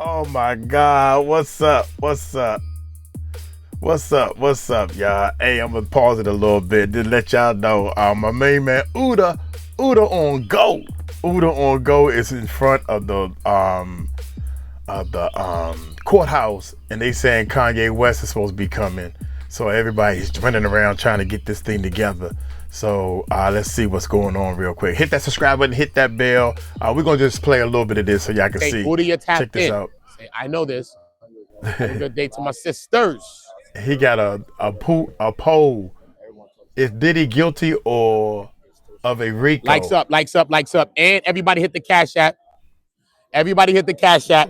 Oh my God, what's up? What's up? What's up? What's up, y'all? Hey, I'm gonna pause it a little bit to let y'all know. My main man Uda on go. Uda on go is in front of the courthouse, and they saying Kanye West is supposed to be coming. So everybody's running around trying to get this thing together. So let's see what's going on real quick. Hit that subscribe button, hit that bell. We're gonna just play a little bit of this so y'all can see. Uda, you're tapped Check this out. Say, I know this. Have a good day to my sisters. He got a poll. Is Diddy guilty or of a RICO? Likes up, likes up, likes up. And everybody hit the Cash App. Everybody hit the Cash App.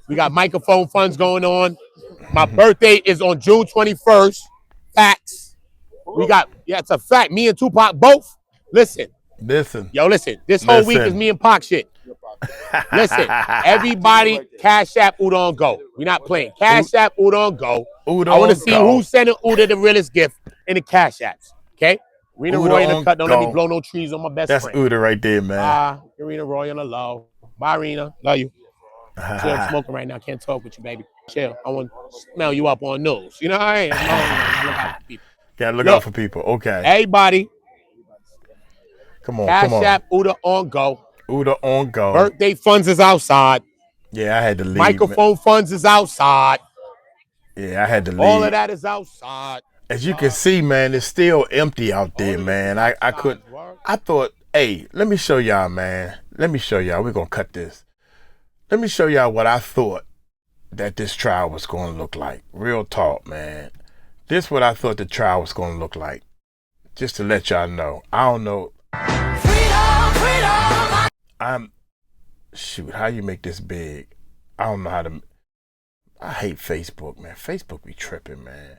We got microphone funds going on. My birthday is on June 21st. Facts. We got, yeah, it's a fact. Me and Tupac both. Listen. Yo, listen. This whole week is me and Pac shit. Listen. Everybody, Cash App, Uda on go. We're not playing. Cash App, Uda on go. I want to see who's sending Uda the realest gift in the Cash Apps. Okay? Rena Roy in the cut. Don't let me blow no trees on my best friend. That's Uda right there, man. Rena Roy on the low. Bye, Rena. Love you. Chill, I'm smoking right now. Can't talk with you, baby. Chill. I want to smell you up on news. You know what I mean? I look out for people. Gotta look out for people. Okay. Everybody. Come on. Cash App, Uda on go. Uda on go. Birthday funds is outside. Yeah, I had to leave. Microphone funds is outside. Yeah, I had to leave. All of that is outside. As you can see, man, it's still empty out there, man. I thought, hey, let me show y'all, man. Let me show y'all. We're gonna cut this. Let me show y'all what I thought that this trial was going to look like. Real talk, man. This is what I thought the trial was going to look like. Just to let y'all know. I don't know. Shoot, how you make this big? I don't know how to. I hate Facebook, man. Facebook be tripping, man.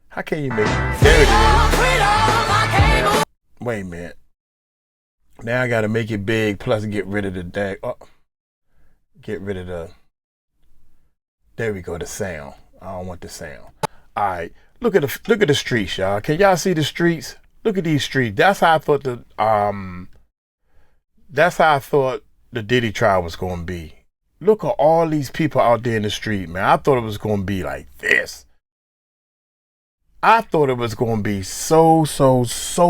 How can you make it? There it is. Wait a minute. Now I got to make it big, plus get rid of the dag. Oh. Get rid of the, there we go, the sound. I don't want the sound. All right, look at the streets, y'all. Can y'all see the streets? Look at these streets. That's how I thought the Diddy trial was going to be. Look at all these people out there in the street, man. I thought it was going to be like this. I thought it was going to be so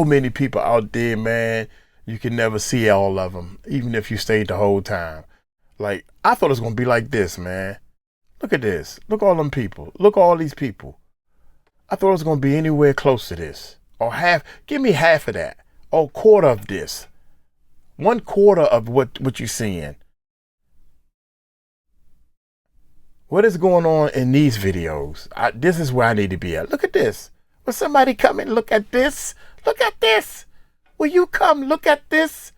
many people out there, man. You can never see all of them, even if you stayed the whole time. Like, I thought it was going to be like this, man. Look at this. Look at all them people. Look at all these people. I thought it was going to be anywhere close to this. Or half. Give me half of that. Or a quarter of this. 1/4 of what you're seeing. What is going on in these videos? This is where I need to be at. Look at this. Will somebody come and look at this? Look at this. Will you come look at this?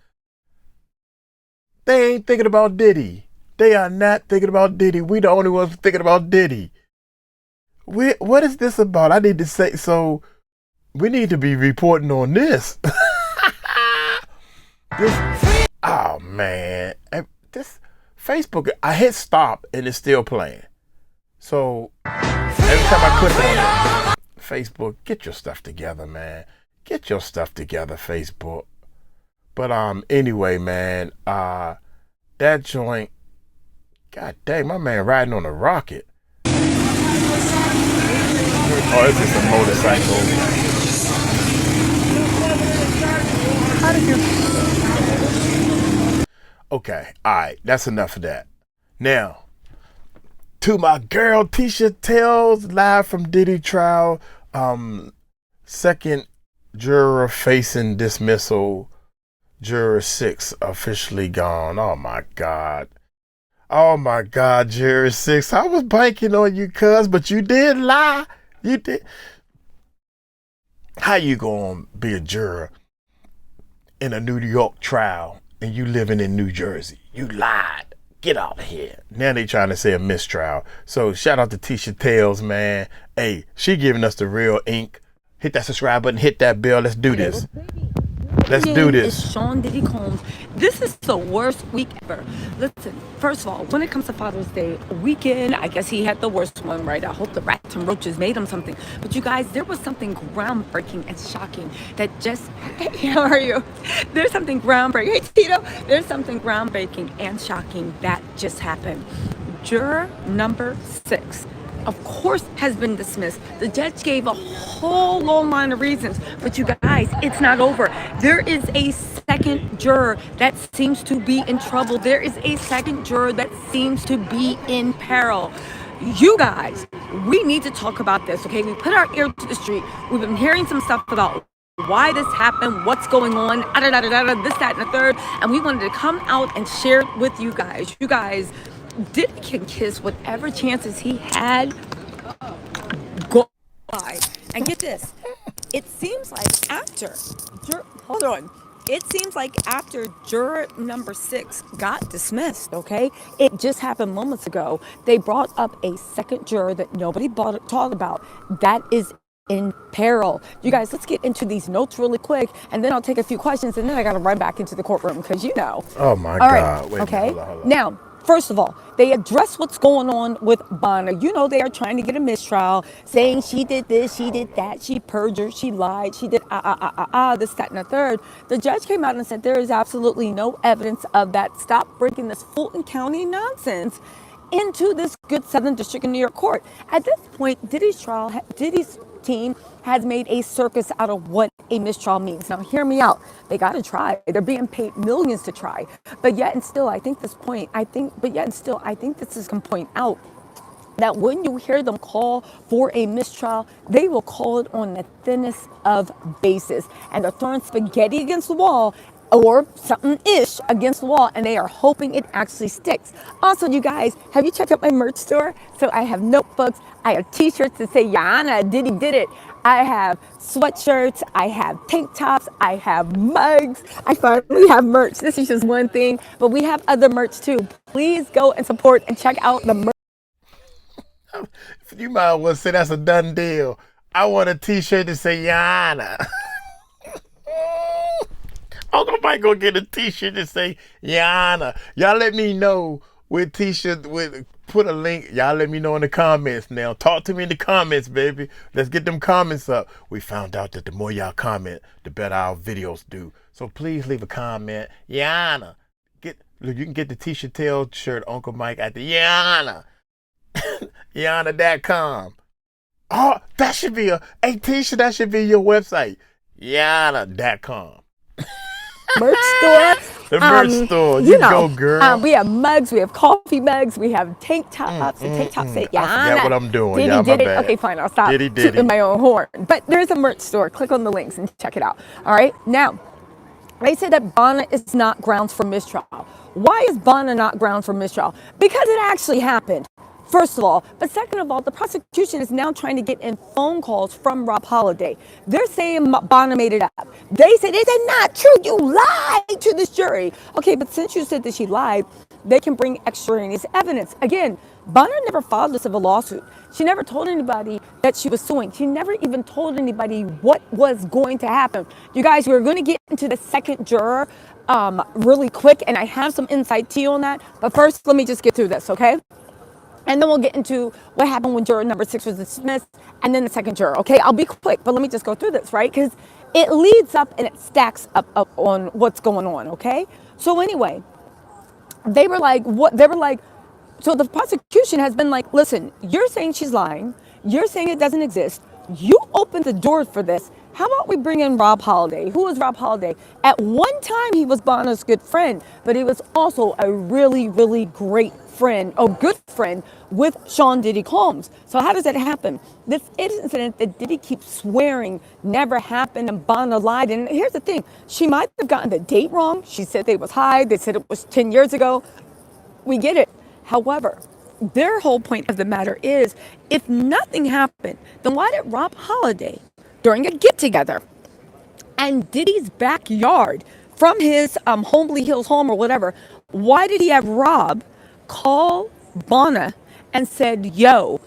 They ain't thinking about Diddy. They are not thinking about Diddy. We the only ones thinking about Diddy. What is this about? I need to say, so we need to be reporting on this. Oh man. This Facebook, I hit stop and it's still playing. So every time I click on it, Facebook, get your stuff together, man. Get your stuff together, Facebook. But anyway, man, that joint, god dang, my man riding on a rocket. Oh, it's just a motorcycle. How did you? Okay, all right, that's enough of that. Now, to my girl Tisha Tells, live from Diddy trial, second juror facing dismissal. Juror 6 officially gone. Oh my God. Oh my God, Juror 6. I was banking on you, cuz, but you did lie. You did. How you gonna be a juror in a New York trial and you living in New Jersey? You lied. Get out of here. Now they trying to say a mistrial. So shout out to Tisha Tells, man. Hey, she giving us the real ink. Hit that subscribe button, hit that bell. Let's do this. Let's do this. It's Sean Diddy Combs. This is the worst week ever. Listen, first of all, when it comes to Father's Day weekend, I guess he had the worst one, right? I hope the rats and roaches made him something. But you guys, there was something groundbreaking and shocking that just, hey, how are you? There's something groundbreaking. Hey, Tito. There's something groundbreaking and shocking that just happened. juror number 6, of course, has been dismissed. The judge gave a whole long line of reasons, but you guys, it's not over. There is a second juror that seems to be in trouble. There is a second juror that seems to be in peril. You guys, we need to talk about this, okay? We put our ear to the street. We've been hearing some stuff about why this happened, what's going on, this, that, and the third, and we wanted to come out and share it with you guys. You guys, Diddy can kiss whatever chances he had go by. And get this, it seems like after, hold on. It seems like after juror number 6 got dismissed, okay? It just happened moments ago. They brought up a second juror that nobody talked about. That is in peril. You guys, let's get into these notes really quick, and then I'll take a few questions, and then I got to run back into the courtroom because you know. Oh my All God. right. Wait, okay. hold on. Now, first of all, they address what's going on with Bonner. You know they are trying to get a mistrial, saying she did this, she did that, she perjured, she lied, she did this, that, and the third. The judge came out and said there is absolutely no evidence of that. Stop bringing this Fulton County nonsense into this good Southern District of New York court. At this point, Diddy's team has made a circus out of what a mistrial means. Now, hear me out. They got to try. They're being paid millions to try. But yet and still, I think this is going to point out that when you hear them call for a mistrial, they will call it on the thinnest of bases. And they're throwing spaghetti against the wall or something-ish against the wall, and they are hoping it actually sticks. Also, you guys, have you checked out my merch store? So I have notebooks, I have t-shirts that say, Yana, Diddy did it. I have sweatshirts, I have tank tops, I have mugs. I finally have merch. This is just one thing, but we have other merch too. Please go and support and check out the merch. You might as well say that's a done deal. I want a t-shirt that say Yana. Uncle Mike gonna get a t-shirt that say Yana. Y'all let me know with t-shirt with put a link. Y'all let me know in the comments now. Talk to me in the comments, baby. Let's get them comments up. We found out that the more y'all comment, the better our videos do. So please leave a comment. Yana. You can get the t-shirt tail shirt Uncle Mike at the Yana. Yana.com. Oh, that should be a t-shirt. That should be your website. Yana.com. Merch store. The merch store. You go, girl. We have mugs. We have coffee mugs. We have tank tops. The tank tops say, I forget what I'm doing. Diddy Y'all, did my it. bad. Okay, fine. I'll stop Diddy. tooting my own horn. But there's a merch store. Click on the links and check it out. All right. Now, they say that Bonner is not grounds for mistrial. Why is Bonner not grounds for mistrial? Because it actually happened. First of all, but second of all, the prosecution is now trying to get in phone calls from Rob Holiday. They're saying Bonner made it up. They said it is not true. You lied to this jury. Okay, but since you said that she lied, they can bring extraneous evidence. Again, Bonner never filed this of a lawsuit. She never told anybody that she was suing. She never even told anybody what was going to happen. You guys, we're going to get into the second juror really quick, and I have some insight to you on that. But first, let me just get through this, okay? And then we'll get into what happened when juror number 6 was dismissed, and then the second juror. Okay, I'll be quick, but let me just go through this, right? Because it leads up and it stacks up on what's going on, okay? So anyway, they were like, what? They were like, so the prosecution has been like, listen, you're saying she's lying. You're saying it doesn't exist. You opened the door for this. How about we bring in Rob Holiday? Who is Rob Holiday? At one time, he was Bonner's good friend, but he was also a really, really great friend, or good friend, with Sean Diddy Combs. So how does that happen? This incident that Diddy keeps swearing never happened and Bonner lied. And here's the thing. She might have gotten the date wrong. She said they was high. They said it was 10 years ago. We get it. However, their whole point of the matter is, if nothing happened, then why did Rob Holiday, during a get-together and Diddy's backyard from his Homely Hills home or whatever, why did he have Rob call Bonner and said, yo,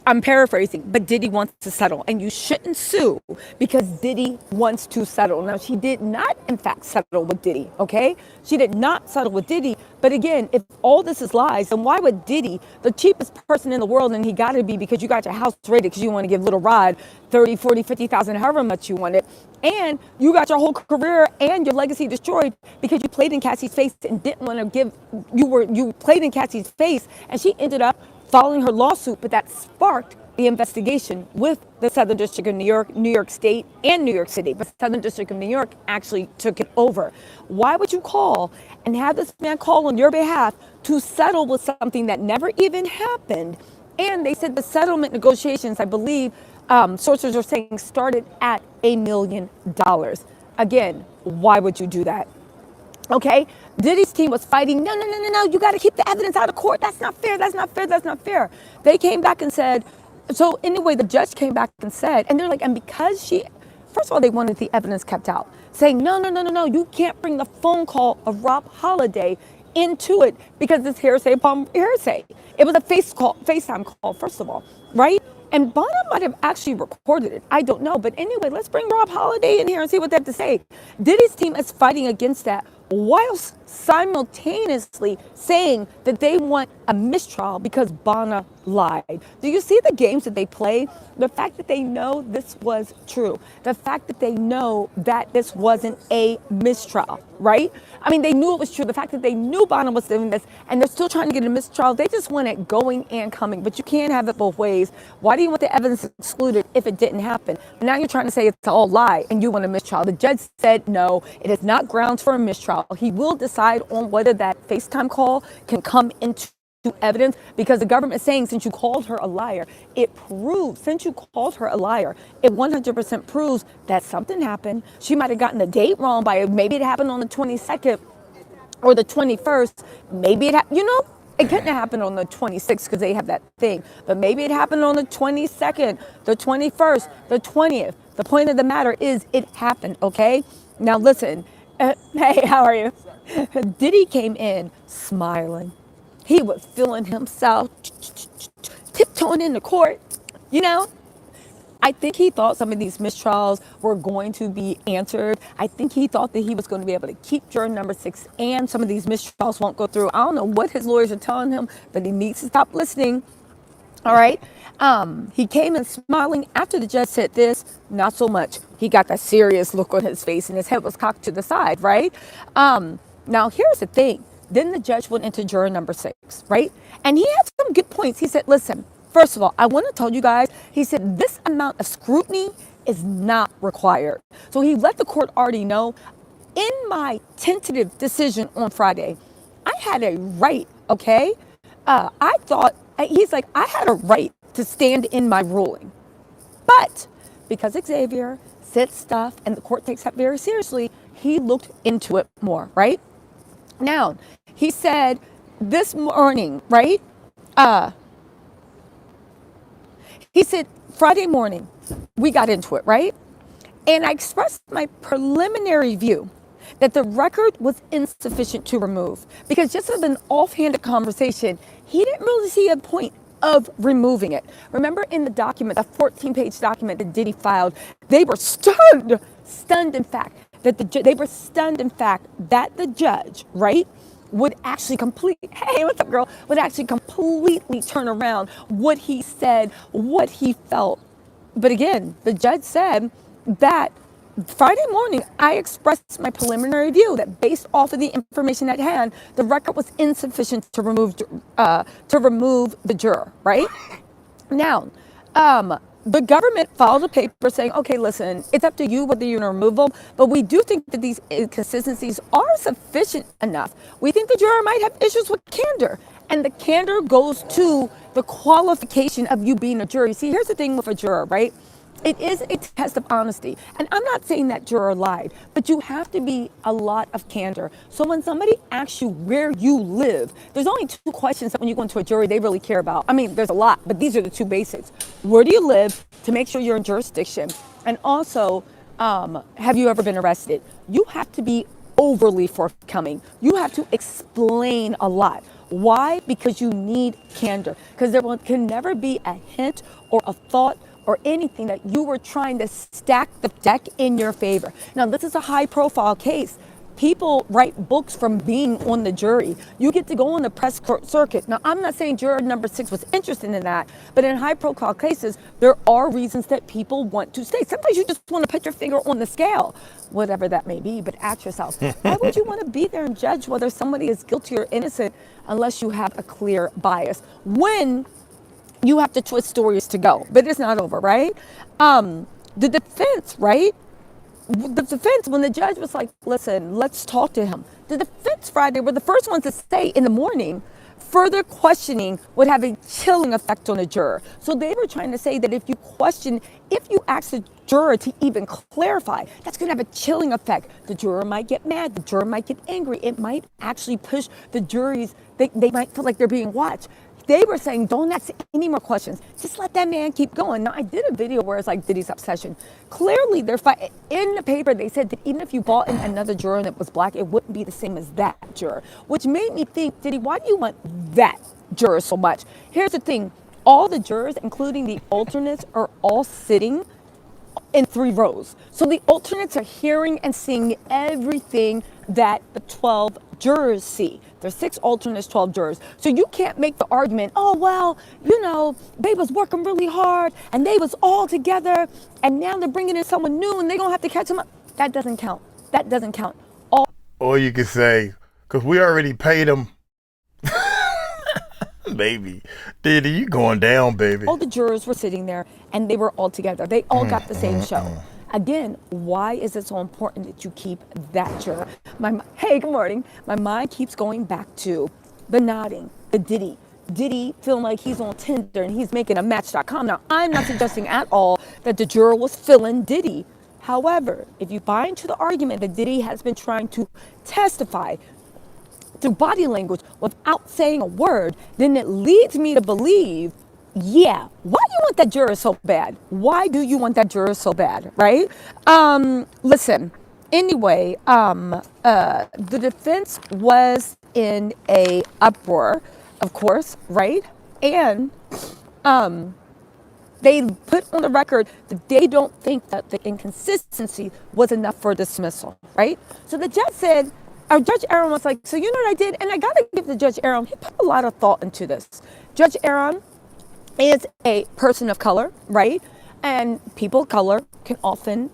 I'm paraphrasing, but Diddy wants to settle, and you shouldn't sue because Diddy wants to settle. Now, she did not, in fact, settle with Diddy, okay? She did not settle with Diddy. But again, if all this is lies, then why would Diddy, the cheapest person in the world, and he got to be because you got your house raided because you want to give Little Rod 30, 40, 50,000, however much you wanted, and you got your whole career and your legacy destroyed because you played in Cassie's face and didn't want to give, you played in Cassie's face, and she ended up following her lawsuit, but that sparked the investigation with the Southern District of New York, New York State, and New York City. But Southern District of New York actually took it over. Why would you call and have this man call on your behalf to settle with something that never even happened? And they said the settlement negotiations, I believe, sources are saying, started at $1 million. Again, why would you do that? Okay, Diddy's team was fighting, no, you got to keep the evidence out of court. That's not fair, that's not fair, that's not fair. They came back and said, so anyway, the judge came back and said, and they're like, and because she, first of all, they wanted the evidence kept out, saying, no, you can't bring the phone call of Rob Holiday into it because it's hearsay upon hearsay. It was a FaceTime call, first of all, right? And Bono might have actually recorded it. I don't know. But anyway, let's bring Rob Holiday in here and see what they have to say. Diddy's team is fighting against that whilst simultaneously saying that they want a mistrial because Bono lied. Do you see the games that they play? The fact that they know this was true. The fact that they know that this wasn't a mistrial, right? I mean, they knew it was true. The fact that they knew Bono was doing this and they're still trying to get a mistrial, they just want it going and coming. But you can't have it both ways. Why do you want the evidence excluded if it didn't happen? Now you're trying to say it's all lie and you want a mistrial. The judge said no, it is not grounds for a mistrial. He will decide on whether that FaceTime call can come into evidence because the government is saying since you called her a liar, it proves, since you called her a liar, it 100% proves that something happened. She might have gotten the date wrong by maybe it happened on the 22nd or the 21st. Maybe it it couldn't have happened on the 26th because they have that thing. But maybe it happened on the 22nd, the 21st, the 20th. The point of the matter is it happened, okay? Now listen, hey, how are you? Diddy came in smiling. He was feeling himself tiptoeing in the court, I think he thought some of these mistrials were going to be answered. I think he thought that he was going to be able to keep juror number 6 and some of these mistrials won't go through. I don't know what his lawyers are telling him, but he needs to stop listening. All right. He came in smiling. After the judge said this, not so much. He got that serious look on his face and his head was cocked to the side, right? Now, here's the thing. Then the judge went into juror number 6, right? And he had some good points. He said, listen, first of all, I want to tell you guys, he said, this amount of scrutiny is not required. So he let the court already know, in my tentative decision on Friday, I had a right, okay? He's like, I had a right to stand in my ruling. But because Xavier said stuff and the court takes that very seriously, he looked into it more, right? Now, he said this morning, right? He said Friday morning, we got into it, right? And I expressed my preliminary view that the record was insufficient to remove because just as an offhanded conversation, he didn't really see a point of removing it. Remember in the document, the 14-page document that Diddy filed, they were stunned in fact, that the judge, right, would actually would actually completely turn around what he said, what he felt. But again, the judge said that Friday morning, I expressed my preliminary view that based off of the information at hand, the record was insufficient to remove the juror, right? Now, the government filed a paper saying, okay, listen, it's up to you whether you're going to remove them, but we do think that these inconsistencies are sufficient enough. We think the juror might have issues with candor, and the candor goes to the qualification of you being a juror. You see, here's the thing with a juror, right? It is a test of honesty. And I'm not saying that juror lied, but you have to be a lot of candor. So when somebody asks you where you live, there's only 2 questions that when you go into a jury, they really care about. I mean, there's a lot, but these are the 2 basics. Where do you live to make sure you're in jurisdiction? And also, have you ever been arrested? You have to be overly forthcoming. You have to explain a lot. Why? Because you need candor. Because there can never be a hint or a thought or anything that you were trying to stack the deck in your favor. Now, this is a high profile case. People write books from being on the jury. You get to go on the press circuit. Now, I'm not saying juror number 6 was interested in that, but in high profile cases, there are reasons that people want to stay. Sometimes you just want to put your finger on the scale, whatever that may be, but ask yourself, why would you want to be there and judge whether somebody is guilty or innocent unless you have a clear bias? When you have to twist stories to go, but it's not over, right? The defense, right? The defense, when the judge was like, listen, let's talk to him. The defense Friday were the first ones to say in the morning, further questioning would have a chilling effect on a juror. So they were trying to say that if you ask the juror to even clarify, that's going to have a chilling effect. The juror might get mad. The juror might get angry. It might actually push the juries. They might feel like they're being watched. They were saying, don't ask any more questions. Just let that man keep going. Now, I did a video where it's like Diddy's obsession. Clearly, they're fighting. In the paper, they said that even if you brought in another juror that was black, it wouldn't be the same as that juror, which made me think, Diddy, why do you want that juror so much? Here's the thing. All the jurors, including the alternates, are all sitting in 3 rows. So the alternates are hearing and seeing everything that the 12 jurors see. There's 6 alternates, 12 jurors. So you can't make the argument, oh, well, they was working really hard and they was all together and now they're bringing in someone new and they're going to have to catch them up. That doesn't count. That doesn't count. Or you could say, because we already paid them. Baby, Diddy, you going down, baby. All the jurors were sitting there and they were all together. They all got the same show. Again, why is it so important that you keep that juror? Hey, good morning. My mind keeps going back to the nodding, the Diddy. Diddy feeling like he's on Tinder and he's making a Match.com. Now, I'm not suggesting at all that the juror was feeling Diddy. However, if you buy into the argument that Diddy has been trying to testify through body language without saying a word, then it leads me to believe, yeah, why do you want that juror so bad? Why do you want that juror so bad, right? Listen, anyway, the defense was in a uproar, of course, right? And they put on the record that they don't think that the inconsistency was enough for dismissal, right? So the judge said, our Judge Aaron was like, so you know what I did? And I got to give the Judge Aaron, he put a lot of thought into this. Judge Aaron is a person of color, right? And people of color can often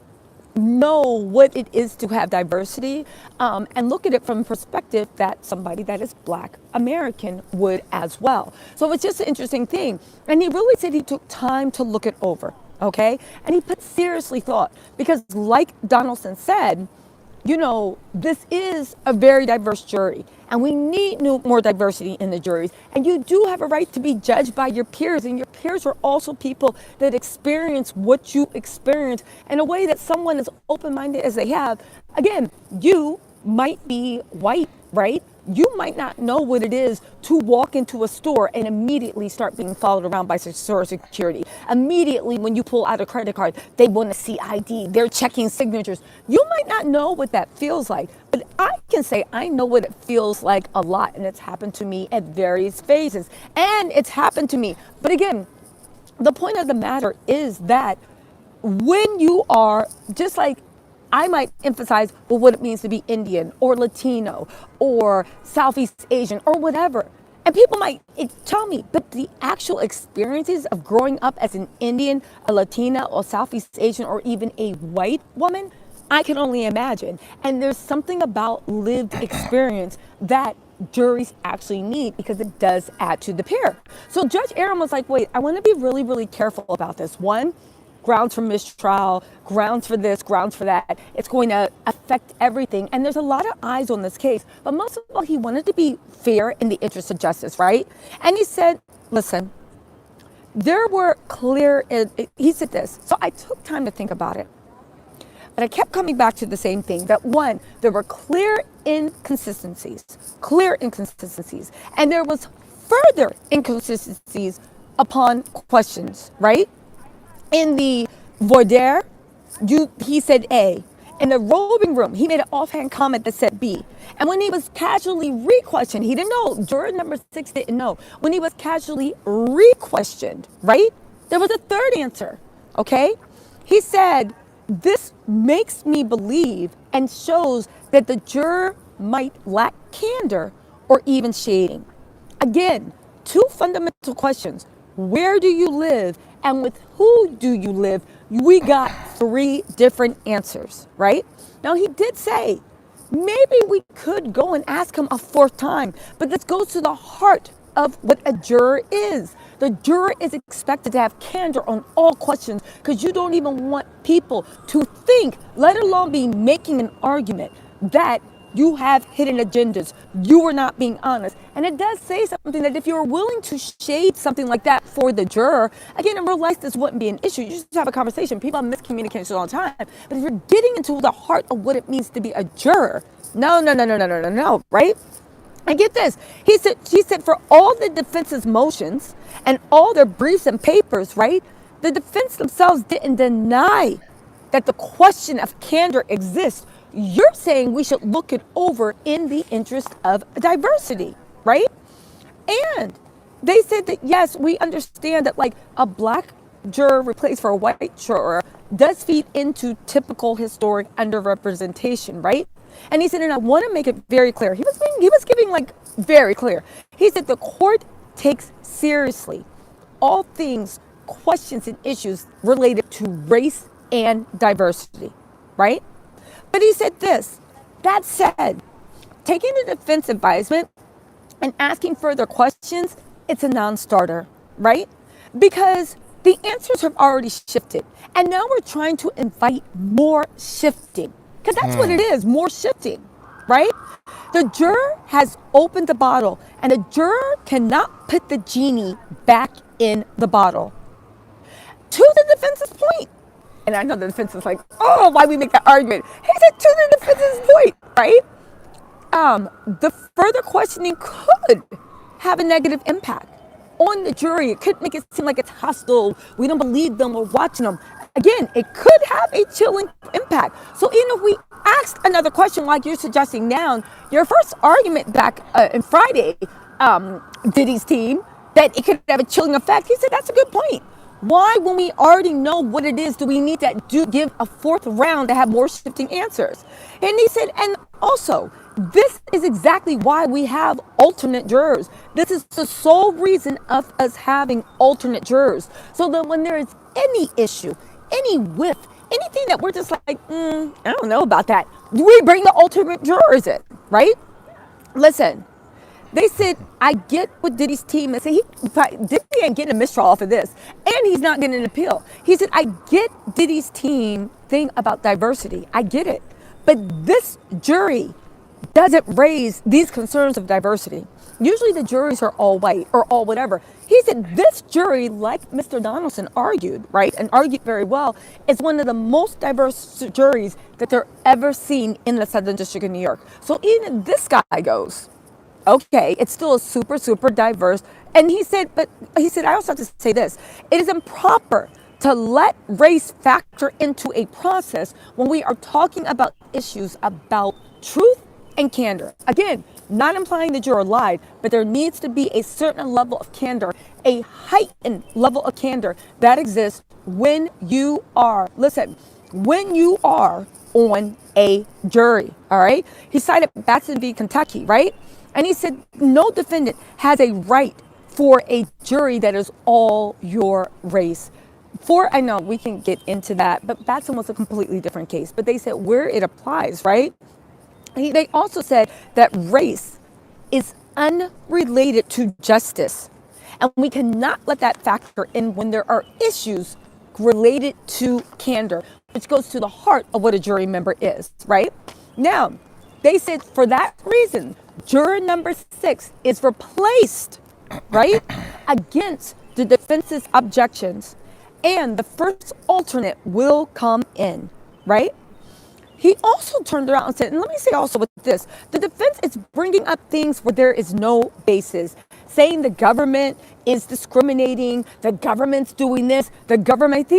know what it is to have diversity and look at it from a perspective that somebody that is Black American would as well. So it's just an interesting thing. And he really said he took time to look it over, okay? And he put seriously thought because like Donaldson said, this is a very diverse jury and we need more diversity in the juries. And you do have a right to be judged by your peers, and your peers are also people that experience what you experience in a way that someone as open-minded as they have. Again, you might be white, right? You might not know what it is to walk into a store and immediately start being followed around by security. Immediately when you pull out a credit card, they want to see ID. They're checking signatures. You might not know what that feels like, but I can say I know what it feels like a lot, and it's happened to me at various phases. And it's happened to me. But again, the point of the matter is that when you are just like, I might emphasize what it means to be Indian or Latino or Southeast Asian or whatever. And people might tell me, but the actual experiences of growing up as an Indian, a Latina, or Southeast Asian, or even a white woman, I can only imagine. And there's something about lived experience that juries actually need because it does add to the pair. So Judge Aaron was like, wait, I want to be really, really careful about this. One, grounds for mistrial, grounds for this, grounds for that. It's going to affect everything. And there's a lot of eyes on this case. But most of all, he wanted to be fair in the interest of justice, right? And he said, listen, there were clear, he said this. So I took time to think about it. But I kept coming back to the same thing, that one, there were clear inconsistencies. And there was further inconsistencies upon questions, right? In the voir dire, he said A. In the roving room, he made an offhand comment that said B. And when he was casually re-questioned, he didn't know. Juror number 6 didn't know. When he was casually re-questioned, right? There was a third answer, okay? He said, this makes me believe and shows that the juror might lack candor or even shading. Again, two fundamental questions. Where do you live and with who do you live? We got 3 different answers, right? Now he did say, maybe we could go and ask him a 4th time, but this goes to the heart of what a juror is. The juror is expected to have candor on all questions because you don't even want people to think, let alone be making an argument that you have hidden agendas. You are not being honest. And it does say something that if you're willing to shade something like that for the juror, again, in real life, this wouldn't be an issue. You just have a conversation. People have miscommunication all the time. But if you're getting into the heart of what it means to be a juror, no, right? And get this, she said for all the defense's motions and all their briefs and papers, right, the defense themselves didn't deny that the question of candor exists. You're saying we should look it over in the interest of diversity, right? And they said that, yes, we understand that like a black juror replaced for a white juror does feed into typical historic underrepresentation, right? And he said, and I want to make it very clear. He was giving like very clear. He said the court takes seriously all things, questions and issues related to race and diversity, right? But he said this, that said, taking the defense advisement and asking further questions, it's a non-starter, right? Because the answers have already shifted. And now we're trying to invite more shifting. Because that's what it is, more shifting, right? The juror has opened the bottle, and the juror cannot put the genie back in the bottle. To the defense's point, and I know the defense is like, oh, why we make that argument? He said to the defense's point, right? The further questioning could have a negative impact on the jury. It could make it seem like it's hostile. We don't believe them or watching them. Again, it could have a chilling impact. So even if we asked another question like you're suggesting now, your first argument back in Friday, Diddy's team, that it could have a chilling effect, he said that's a good point. Why, when we already know what it is, do we need to give a 4th round to have more shifting answers? And he said, and also, this is exactly why we have alternate jurors. This is the sole reason of us having alternate jurors. So that when there is any issue, any whiff, anything that we're just like, I don't know about that, we bring the alternate jurors in, right? Listen. They said, I get what Diddy's team is saying. Diddy ain't getting a mistrial off of this. And he's not getting an appeal. He said, I get Diddy's team thing about diversity. I get it. But this jury doesn't raise these concerns of diversity. Usually the juries are all white or all whatever. He said this jury, like Mr. Donaldson argued, right, and argued very well, is one of the most diverse juries that they're ever seen in the Southern District of New York. So even this guy goes, okay, it's still a super, super diverse. And he said, I also have to say this. It is improper to let race factor into a process when we are talking about issues about truth and candor. Again, not implying the juror lied, but there needs to be a certain level of candor, a heightened level of candor that exists when you are, when you are on a jury, all right? He cited Batson v. Kentucky, right? And he said, no defendant has a right for a jury that is all your race. I know we can get into that, but Batson was a completely different case. But they said where it applies, right? They also said that race is unrelated to justice. And we cannot let that factor in when there are issues related to candor, which goes to the heart of what a jury member is, right? Now, they said for that reason, juror number 6 is replaced, right, against the defense's objections, and the first alternate will come in, right? He also turned around and said, and let me say also with this, the defense is bringing up things where there is no basis, saying the government is discriminating, the government's doing this, the government,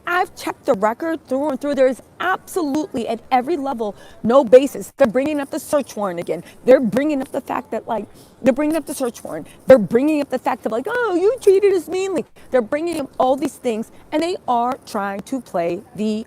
I've checked the record through and through, there's absolutely at every level no basis. They're bringing up the search warrant again. They're bringing up the fact that they're bringing up the search warrant. They're bringing up the fact of oh, you treated us meanly. They're bringing up all these things, and they are trying to play the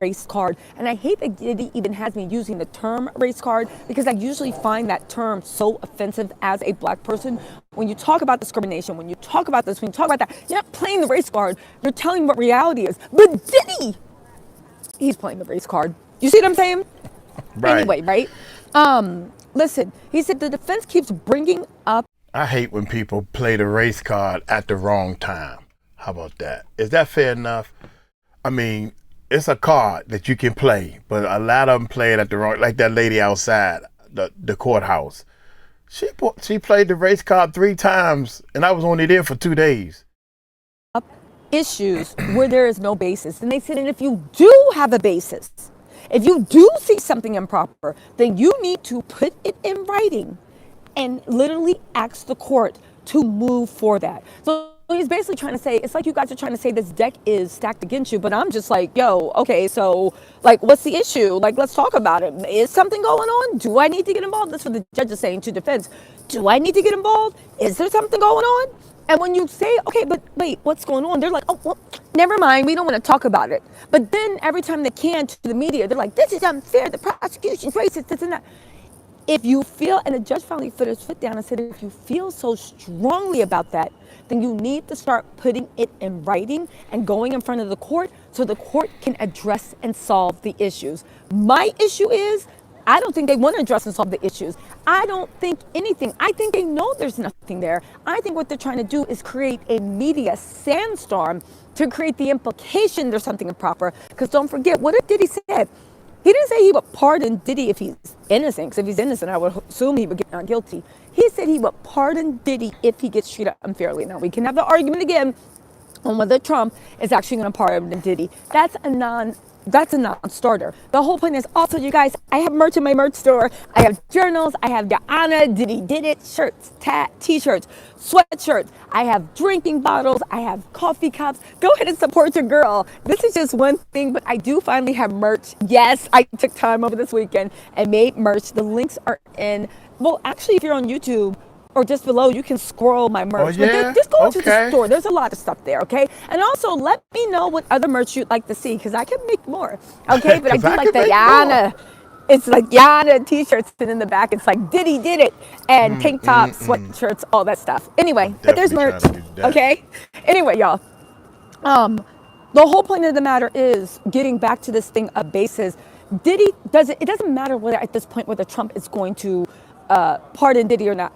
race card. And I hate that Diddy even has me using the term race card, because I usually find that term so offensive as a black person. When you talk about discrimination, when you talk about this, when you talk about that, you're not playing the race card. You're telling what reality is. But Diddy, he's playing the race card. You see what I'm saying? Right. Anyway, right? Listen, he said the defense keeps bringing up. I hate when people play the race card at the wrong time. How about that? Is that fair enough? I mean, it's a card that you can play, but a lot of them play it at the wrong, like that lady outside the courthouse. She played the race card 3 times, and I was only there for 2 days. Issues where there is no basis. And they said, and if you do have a basis, if you do see something improper, then you need to put it in writing and literally ask the court to move for that. So he's basically trying to say, it's like you guys are trying to say this deck is stacked against you, but I'm just like, yo, okay, so what's the issue? Let's talk about it. Is something going on? Do I need to get involved? That's what the judge is saying to defense. Do I need to get involved? Is there something going on? And when you say, okay, but wait, what's going on? They're like, oh, well, never mind. We don't want to talk about it. But then every time they can to the media, they're like, this is unfair. The prosecution's racist, this and that. If you feel, and the judge finally put his foot down and said, if you feel so strongly about that, then you need to start putting it in writing and going in front of the court so the court can address and solve the issues. My issue is, I don't think they want to address and solve the issues. I don't think anything. I think they know there's nothing there. I think what they're trying to do is create a media sandstorm to create the implication there's something improper. Because don't forget, what did Diddy say? He didn't say he would pardon Diddy if he's innocent. Because if he's innocent, I would assume he would get not guilty. He said he would pardon Diddy if he gets treated unfairly. Now, we can have the argument again on whether Trump is actually going to pardon Diddy. That's a non-starter. The whole point is also, you guys, I have merch in my merch store. I have journals. I have Diana, Diddy Did It shirts, t-shirts, sweatshirts. I have drinking bottles. I have coffee cups. Go ahead and support your girl. This is just one thing, but I do finally have merch. Yes, I took time over this weekend and made merch. The links are in, well, actually, if you're on YouTube, or just below, you can scroll my merch. Oh, yeah? Just go to the store. There's a lot of stuff there, okay? And also, let me know what other merch you'd like to see, because I can make more, okay? But I do like the Yana. It's like Yana t-shirts, and in the back, it's like Diddy Did It, and tank tops, sweatshirts, all that stuff. Anyway, but there's merch, okay? Anyway, y'all, the whole point of the matter is getting back to this thing of bases. Diddy it doesn't matter whether at this point whether Trump is going to pardon Diddy or not.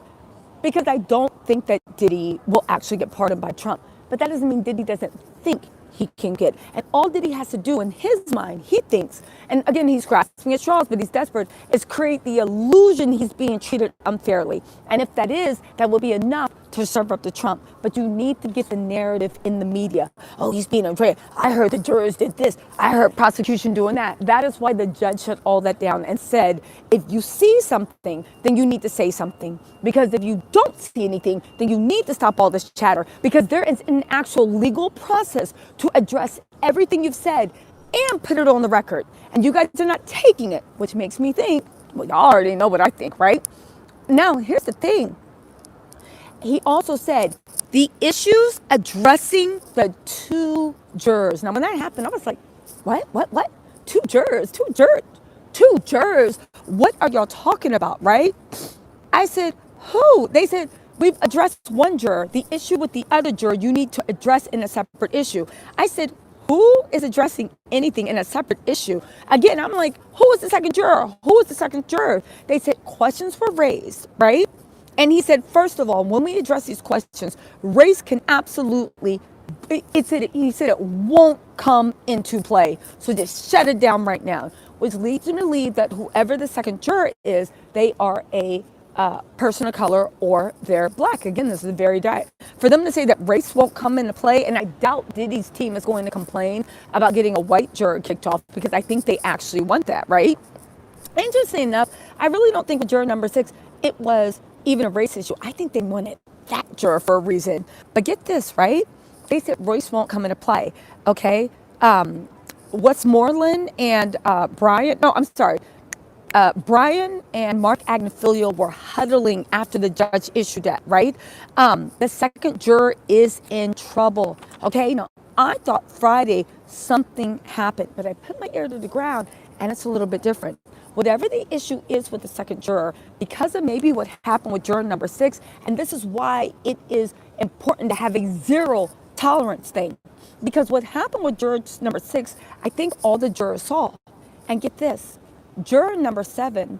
Because I don't think that Diddy will actually get pardoned by Trump. But that doesn't mean Diddy doesn't think he can get. And all Diddy has to do in his mind, he thinks, and again, he's grasping at straws, but he's desperate, is create the illusion he's being treated unfairly. And if that is, that will be enough to serve up to Trump. But you need to get the narrative in the media. Oh, he's being unfair. I heard the jurors did this. I heard prosecution doing that. That is why the judge shut all that down and said, if you see something, then you need to say something. Because if you don't see anything, then you need to stop all this chatter. Because there is an actual legal process to address everything you've said and put it on the record. And you guys are not taking it, which makes me think, well, y'all already know what I think, right? Now, here's the thing. He also said the issues addressing the 2 jurors. Now, when that happened, I was like, what? 2 jurors? What are y'all talking about, right? I said, who? They said, we've addressed 1 juror. The issue with the other juror, you need to address in a separate issue. I said, who is addressing anything in a separate issue? Again, I'm like, who is the second juror? They said questions were raised, right? And he said, first of all, when we address these questions, race can absolutely, he said it won't come into play. So just shut it down right now, which leads you to believe that whoever the second juror is, they are a person of color or they're black. Again, this is very direct. For them to say that race won't come into play, and I doubt Diddy's team is going to complain about getting a white juror kicked off, because I think they actually want that, right? Interesting enough, I really don't think with juror number 6, it was even a race issue. I think they want it that juror for a reason. But get this, right? They said Royce won't come into play. Okay. Westmoreland and Brian. No, I'm sorry. Brian and Mark Agnifilio were huddling after the judge issued that, right? The second juror is in trouble. Okay, now I thought Friday something happened, but I put my ear to the ground and it's a little bit different. Whatever the issue is with the second juror, because of maybe what happened with juror number 6, and this is why it is important to have a zero tolerance thing. Because what happened with juror number 6, I think all the jurors saw. And get this, juror number 7,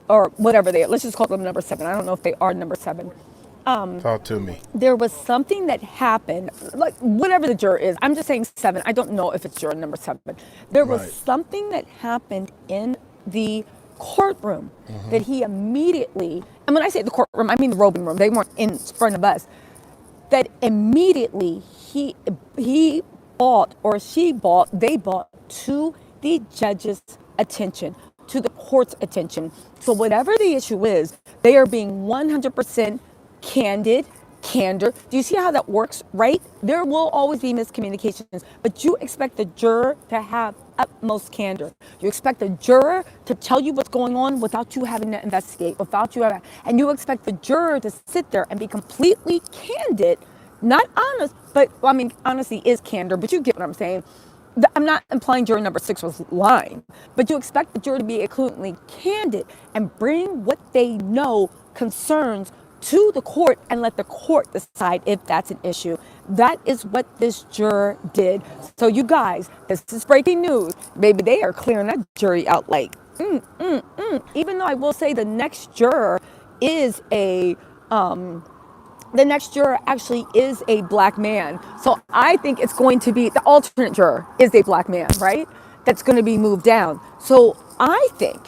or whatever they are, let's just call them number 7. I don't know if they are number 7. Talk to me. There was something that happened, like whatever the juror is. I'm just saying 7. I don't know if it's juror number 7. There was Right. something that happened in the courtroom that he immediately, and when I say the courtroom, I mean the robing room. They weren't in front of us. That immediately he bought, or she bought, they bought to the judge's attention, to the court's attention. So whatever the issue is, they are being 100% candor. Do you see how that works, right? There will always be miscommunications, but you expect the juror to have utmost candor. You expect the juror to tell you what's going on without you having to investigate, and you expect the juror to sit there and be completely candid, not honest, but I mean, honesty is candor, but you get what I'm saying. I'm not implying juror number 6 was lying, but you expect the juror to be completely candid and bring what they know concerns to the court and let the court decide if that's an issue. That is what this juror did. So you guys, this is breaking news. Maybe they are clearing that jury out like, even though I will say the next juror actually is a black man. So I think it's going to be, the alternate juror is a black man, right? That's going to be moved down. So I think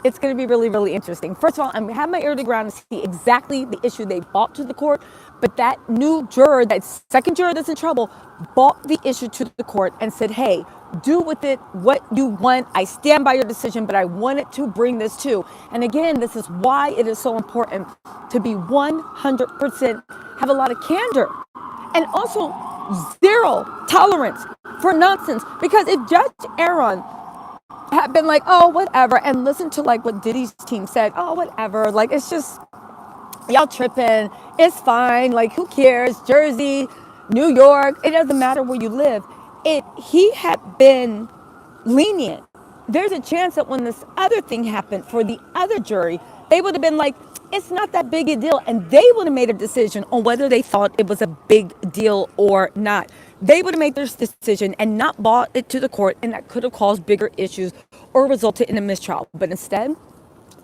it's going to be really, really interesting. First of all, I'm going to have my ear to the ground to see exactly the issue they brought to the court. But that new juror, that second juror that's in trouble, brought the issue to the court and said, hey, do with it what you want. I stand by your decision, but I wanted to bring this too. And again, this is why it is so important to be 100%, have a lot of candor, and also zero tolerance for nonsense. Because if Judge Aaron had been like, oh, whatever, and listen to like what Diddy's team said, oh, whatever, like it's just, y'all tripping, it's fine, like who cares, Jersey, New York, it doesn't matter where you live. If he had been lenient, there's a chance that when this other thing happened for the other jury, they would have been like, it's not that big a deal, and they would have made a decision on whether they thought it was a big deal or not. They would have made their decision and not brought it to the court, and that could have caused bigger issues or resulted in a mistrial. But instead,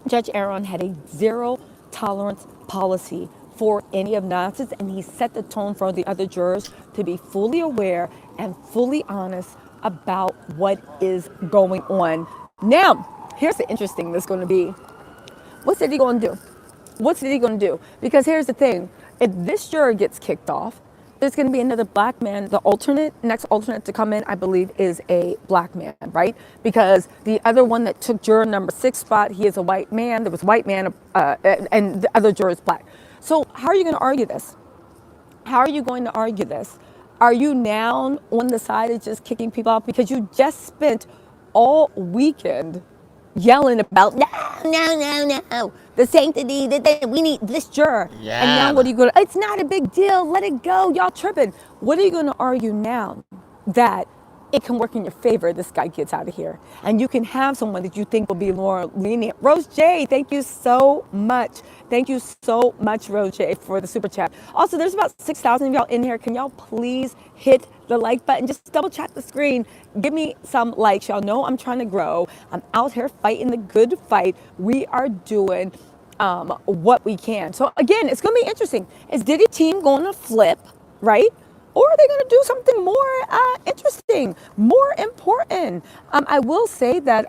Judge Aaron had a zero tolerance policy for any of nonsense, and he set the tone for the other jurors to be fully aware and fully honest about what is going on. Now, here's the interesting that's going to be, what's Diddy going to do? What's Diddy going to do? Because here's the thing, if this juror gets kicked off, there's going to be another black man. The next alternate to come in, I believe, is a black man, right? Because the other one that took juror number 6 spot, he is a white man. There was a white man, and the other juror is black. So how are you going to argue this? How are you going to argue this? Are you now on the side of just kicking people off because you just spent all weekend yelling about no, the sanctity that we need this juror, and now what are you going to? It's not a big deal. Let it go. Y'all tripping. What are you going to argue now that it can work in your favor? This guy gets out of here, and you can have someone that you think will be more lenient. Rose J, thank you so much. Thank you so much, Rose J, for the super chat. Also, there's about 6,000 of y'all in here. Can y'all please hit the like button? Just double check the screen. Give me some likes. Y'all know I'm trying to grow. I'm out here fighting the good fight. We are doing what we can. So again, it's going to be interesting. Is Diddy team going to flip, right? Or are they going to do something more interesting, more important? I will say that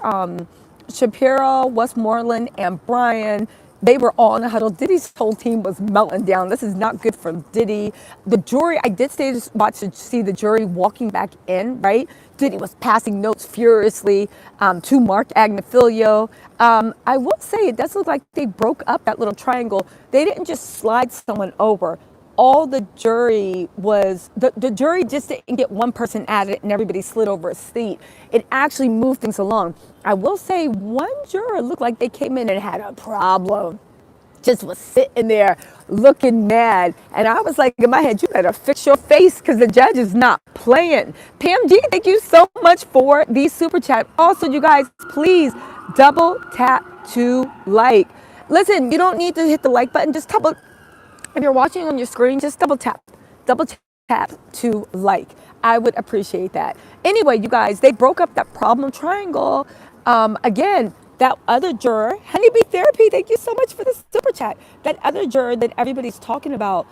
Shapiro, Westmoreland, and Brian, they were all in a huddle. Diddy's whole team was melting down. This is not good for Diddy. The jury, I did watch to see the jury walking back in, right? Diddy was passing notes furiously to Mark Agnifilio. I will say it does look like they broke up that little triangle. They didn't just slide someone over. all the jury was, the jury just didn't get one person at it and everybody slid over a seat. It actually moved things along. I will say one juror looked like they came in and had a problem. Just was sitting there looking mad. And I was like, in my head, you better fix your face because the judge is not playing. Pam G, thank you so much for the super chat. Also, you guys, please double tap to like. Listen, you don't need to hit the like button. Just double, if you're watching on your screen, just double tap to like. I would appreciate that. Anyway, you guys, they broke up that problem triangle. Again, that other juror, Honeybee Therapy, thank you so much for the super chat. That other juror that everybody's talking about,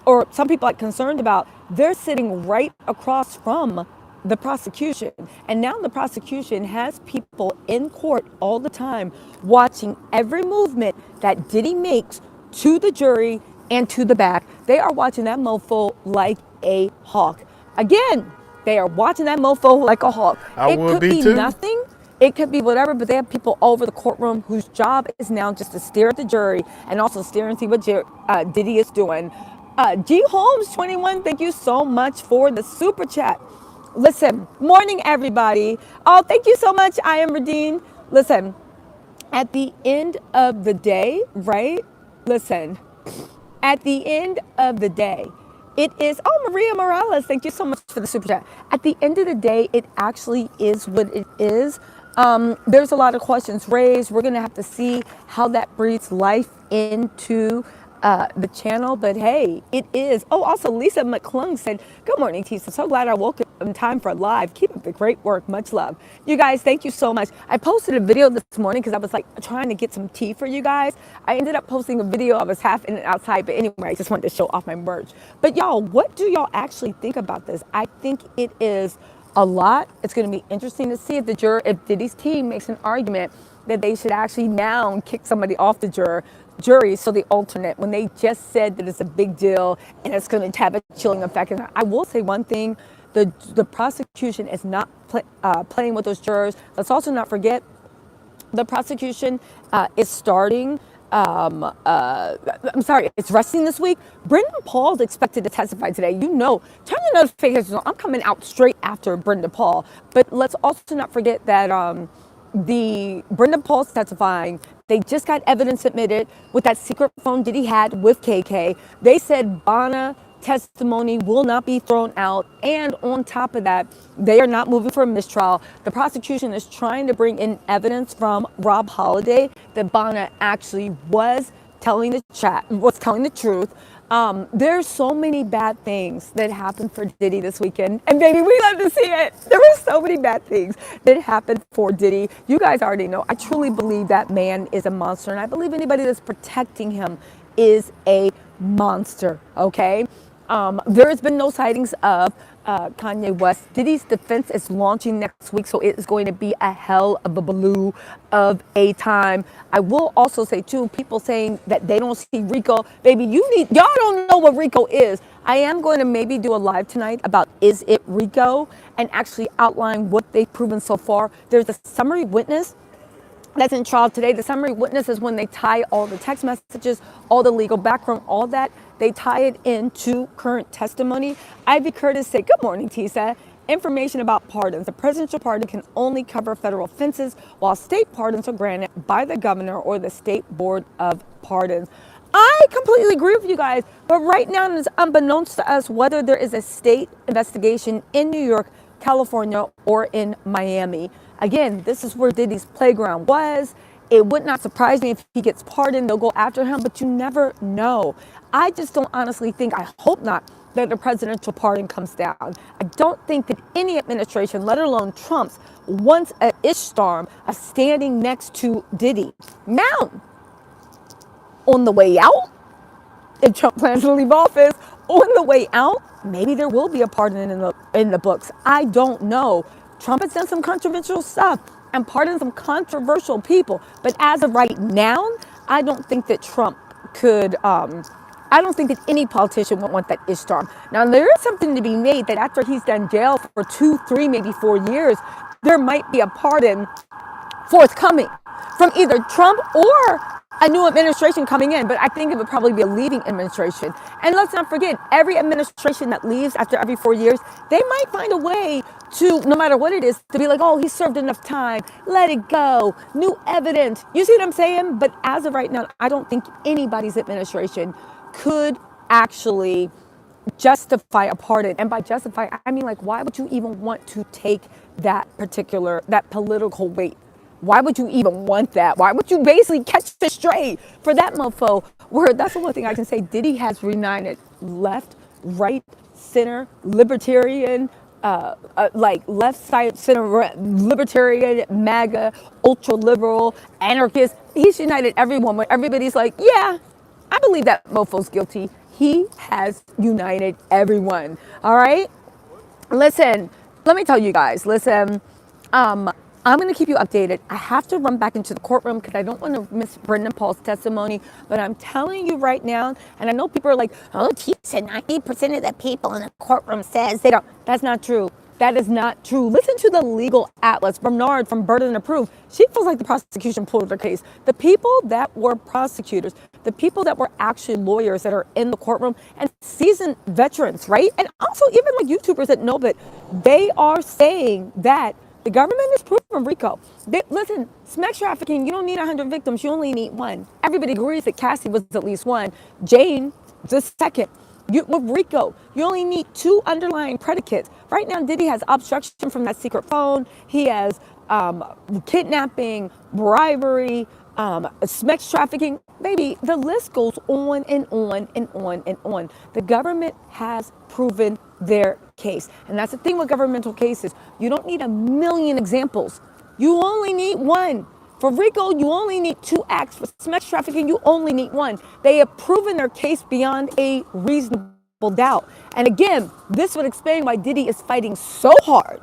or some people are concerned about, they're sitting right across from the prosecution. And now the prosecution has people in court all the time watching every movement that Diddy makes to the jury and to the back. They are watching that mofo like a hawk. Again, they are watching that mofo like a hawk. I It would could be be too. nothing. It could be whatever, but they have people all over the courtroom whose job is now just to stare at the jury and also stare and see what Diddy is doing. G Holmes 21, thank you so much for the super chat. Listen, morning everybody. Oh, thank you so much. I am Radine. Listen, at the end of the day, right? Listen, at the end of the day, it is, oh, Maria Morales, thank you so much for the super chat. At the end of the day, it actually is what it is. There's a lot of questions raised. We're going to have to see how that breathes life into the channel. But hey, it is. Oh, also Lisa McClung said, good morning, Tisa. So glad I woke up in time for live. Keep up the great work. Much love. You guys, thank you so much. I posted a video this morning because I was like trying to get some tea for you guys. I ended up posting a video. I was half in and outside. But anyway, I just wanted to show off my merch. But y'all, what do y'all actually think about this? I think it is a lot. It's going to be interesting to see if Diddy's team makes an argument that they should actually now kick somebody off the jury, so the alternate, when they just said that it's a big deal and it's going to have a chilling effect. And I will say one thing, the prosecution is not playing with those jurors. Let's also not forget the prosecution is starting. It's resting this week. Brendan Paul's expected to testify today. You know, turn your notifications on. I'm coming out straight after Brendan Paul. But let's also not forget that the Brendan Paul's testifying. They just got evidence admitted with that secret phone Diddy had with KK. They said Bonna testimony will not be thrown out, and on top of that, they are not moving for a mistrial. The prosecution is trying to bring in evidence from Rob Holiday that Bonna actually was telling the truth. There's so many bad things that happened for Diddy this weekend, and baby, we love to see it. There were so many bad things that happened for Diddy. You guys already know. I truly believe that man is a monster, and I believe anybody that's protecting him is a monster. Okay. There has been no sightings of Kanye West. Diddy's defense is launching next week, so it is going to be a hell of a baloo of a time. I will also say too, people saying that they don't see Rico. Baby, y'all don't know what Rico is. I am going to maybe do a live tonight about is it Rico and actually outline what they've proven so far. There's a summary witness that's in trial today. The summary witness is when they tie all the text messages, all the legal background, all that. They tie it into current testimony. Ivy Curtis said, good morning, Tisa. Information about pardons. The presidential pardon can only cover federal offenses, while state pardons are granted by the governor or the state board of pardons. I completely agree with you guys, but right now it is unbeknownst to us whether there is a state investigation in New York, California, or in Miami. Again, this is where Diddy's playground was. It would not surprise me if he gets pardoned. They'll go after him, but you never know. I just don't honestly think, I hope not, that the presidential pardon comes down. I don't think that any administration, let alone Trump's, wants an Ishtar standing next to Diddy. Now, on the way out, if Trump plans to leave office, on the way out, maybe there will be a pardon in the books. I don't know. Trump has done some controversial stuff and pardoned some controversial people. But as of right now, I don't think that Trump could, I don't think that any politician would want that Ishtar. Now, there is something to be made that after he's done jail for 2, 3, maybe 4 years, there might be a pardon forthcoming from either Trump or a new administration coming in, but I think it would probably be a leaving administration. And let's not forget, every administration that leaves after every 4 years, they might find a way to, no matter what it is, to be like, oh, he served enough time, let it go, new evidence. You see what I'm saying? But as of right now, I don't think anybody's administration could actually justify a pardon. And by justify, I mean, like, why would you even want to take that political weight? Why would you even want that? Why would you basically catch the stray for that mofo? Where that's the one thing I can say. Diddy has reunited left, right, center, libertarian, like left side, center, libertarian, MAGA, ultra liberal, anarchist. He's united everyone. Where everybody's like, yeah, I believe that mofo's guilty. He has united everyone. All right. Listen, let me tell you guys. Listen, I'm going to keep you updated. I have to run back into the courtroom because I don't want to miss Brendan Paul's testimony. But I'm telling you right now, and I know people are like, oh, he said 90% of the people in the courtroom says they don't. That's not true. That is not true. Listen to the legal atlas. Bernard from Burden of Proof. She feels like the prosecution pulled her case. The people that were prosecutors, the people that were actually lawyers that are in the courtroom and seasoned veterans, right? And also even like YouTubers that know that they are saying that the government is proven RICO. Listen, sex trafficking, you don't need 100 victims, you only need one. Everybody agrees that Cassie was at least one. Jane, the second. With RICO, you only need 2 underlying predicates. Right now, Diddy has obstruction from that secret phone. He has kidnapping, bribery, sex trafficking. Baby, the list goes on and on and on and on. The government has proven their case. And that's the thing with governmental cases. You don't need a million examples. You only need one. For RICO, you only need 2 acts. For sex trafficking, you only need 1. They have proven their case beyond a reasonable doubt. And again, this would explain why Diddy is fighting so hard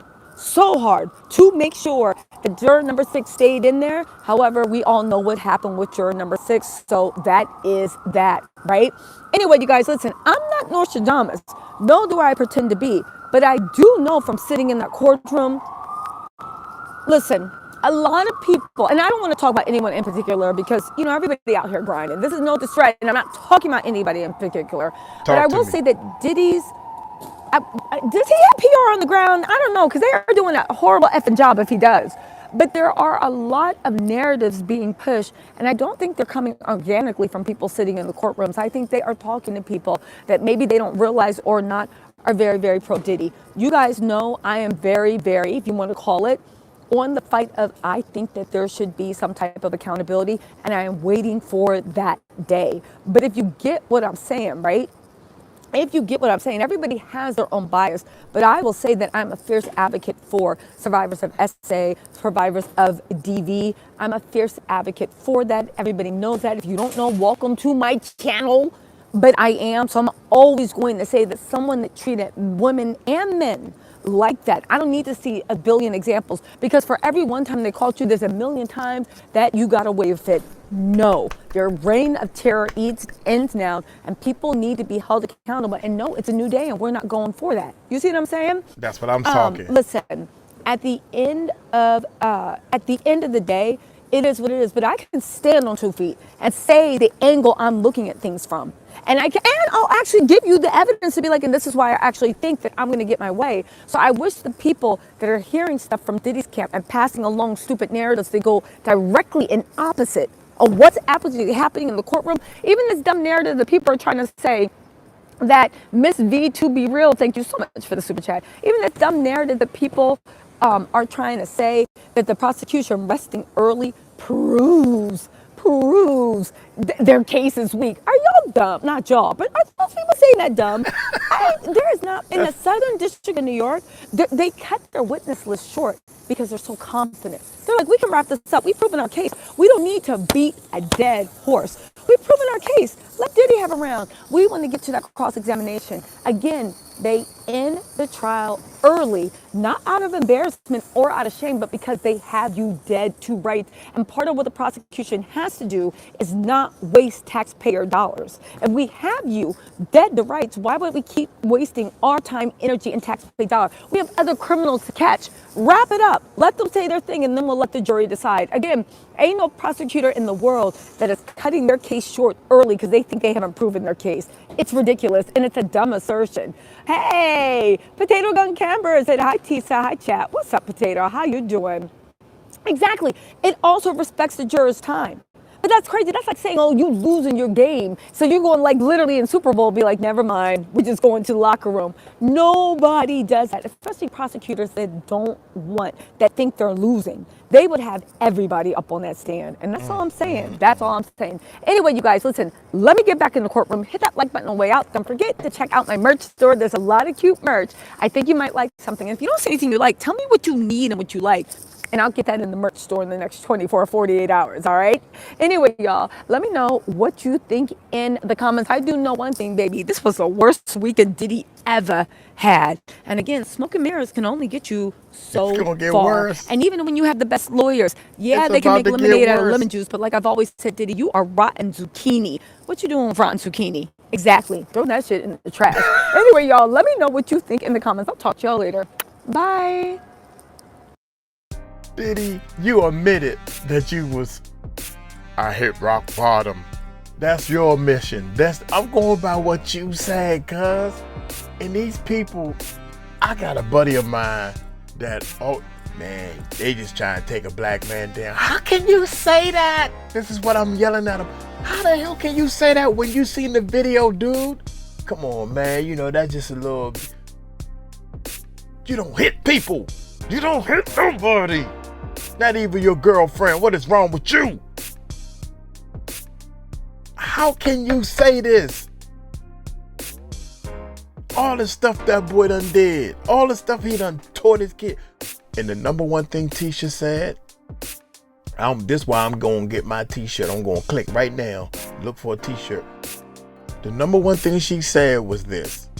to make sure that juror number 6 stayed in there. However, we all know what happened with juror number 6. So that is that, right? Anyway, you guys, listen, I'm not Nostradamus, nor do I pretend to be. But I do know from sitting in that courtroom, listen, a lot of people, and I don't want to talk about anyone in particular because, you know, everybody out here grinding. This is no disrespect, and I'm not talking about anybody in particular. But I will say that Diddy's, does he have PR on the ground? I don't know, because they are doing a horrible effing job if he does. But there are a lot of narratives being pushed, and I don't think they're coming organically from people sitting in the courtrooms. I think they are talking to people that maybe they don't realize or not are very, very pro-Diddy. You guys know I am very, very, if you want to call it, on the fight of I think that there should be some type of accountability, and I am waiting for that day. But if you get what I'm saying, right? If you get what I'm saying, everybody has their own bias, but I will say that I'm a fierce advocate for survivors of SA, survivors of DV. I'm a fierce advocate for that. Everybody knows that. If you don't know, welcome to my channel. But I am, so I'm always going to say that someone that treated women and men like that. I don't need to see a billion examples because for every one time they caught you, there's a million times that you got away with it. No, their reign of terror ends now, and people need to be held accountable. And no, it's a new day, and we're not going for that. You see what I'm saying? That's what I'm talking. Listen, at the end of the day, it is what it is. But I can stand on 2 feet and say the angle I'm looking at things from. And I'll actually give you the evidence to be like, and this is why I actually think that I'm going to get my way. So I wish the people that are hearing stuff from Diddy's camp and passing along stupid narratives, they go directly in opposite of what's actually happening in the courtroom. Even this dumb narrative that people are trying to say that Miss V to be real, thank you so much for the super chat. Even this dumb narrative that people are trying to say that the prosecution resting early proves their case is weak. Are y'all dumb? Not y'all, but are those people saying that dumb? There is not, in the Southern District of New York, they cut their witness list short because they're so confident. They're like, we can wrap this up. We've proven our case. We don't need to beat a dead horse. We've proven our case. Let Diddy have a round. We want to get to that cross-examination. Again, they end the trial early, not out of embarrassment or out of shame, but because they have you dead to rights. And part of what the prosecution has to do is not waste taxpayer dollars. If we have you dead to rights, why would we keep wasting our time, energy, and taxpayer dollars? We have other criminals to catch. Wrap it up. Let them say their thing, and then we'll let the jury decide. Again, ain't no prosecutor in the world that is cutting their case short early because they think they haven't proven their case. It's ridiculous, and it's a dumb assertion. Hey, Potato Gun Camber said, hi, Tisa, hi, chat. What's up, Potato? How you doing? Exactly. It also respects the juror's time. But that's crazy. That's like saying, oh, you losing your game. So you're going like literally in Super Bowl, be like, never mind. We're just going to the locker room. Nobody does that, especially prosecutors that don't want, that think they're losing. They would have everybody up on that stand. And that's all I'm saying. That's all I'm saying. Anyway, you guys, listen, let me get back in the courtroom. Hit that like button on the way out. Don't forget to check out my merch store. There's a lot of cute merch. I think you might like something. If you don't see anything you like, tell me what you need and what you like. And I'll get that in the merch store in the next 24 or 48 hours, all right? Anyway, y'all, let me know what you think in the comments. I do know one thing, baby. This was the worst weekend Diddy ever had. And again, smoke and mirrors can only get you so It's gonna get far. worse. And even when you have the best lawyers, yeah, It's they can about make to get lemonade out of worse. lemon juice. But like I've always said, Diddy, you are rotten zucchini. What you doing with rotten zucchini? Exactly. Throw that shit in the trash. Anyway, y'all, let me know what you think in the comments. I'll talk to y'all later. Bye. Diddy, you admitted that I hit rock bottom. That's your mission. I'm going by what you said, cuz. And these people, I got a buddy of mine that, oh man, they just trying to take a black man down. How can you say that? This is what I'm yelling at him. How the hell can you say that when you seen the video, dude? Come on, man. You know, that's just a little, you don't hit people. You don't hit nobody. Not even your girlfriend. What is wrong with you? How can you say this? All the stuff that boy done did. All the stuff he done taught his kid. And the number one thing Tisha said, this is why I'm going to get my t-shirt. I'm going to click right now. Look for a t-shirt. The number one thing she said was this.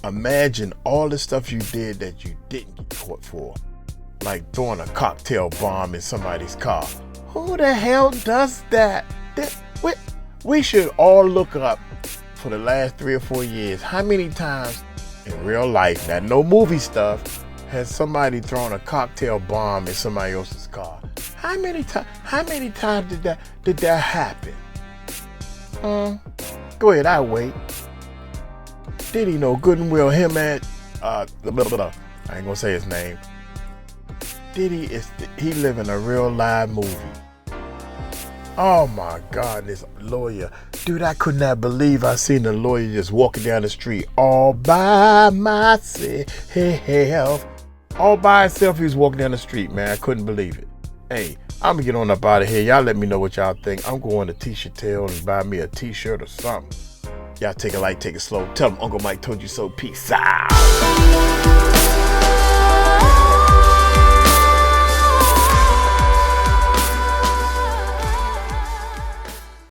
Imagine all the stuff you did that you didn't get caught for. Like throwing a cocktail bomb in somebody's car. Who the hell does that? We should all look up for the last 3 or 4 years. How many times in real life, not no movie stuff, has somebody thrown a cocktail bomb in somebody else's car? How many times did that happen? Go ahead, I'll wait. Diddy know good and well him and I ain't gonna say his name. Diddy he living a real live movie. Oh my God, this lawyer. Dude, I could not believe I seen the lawyer just walking down the street all by myself. All by himself, he was walking down the street, man. I couldn't believe it. Hey, I'm gonna get on up out of here. Y'all let me know what y'all think. I'm going to Tisha Tell and buy me a t-shirt or something. Y'all take it light, take it slow. Tell them Uncle Mike told you so. Peace out.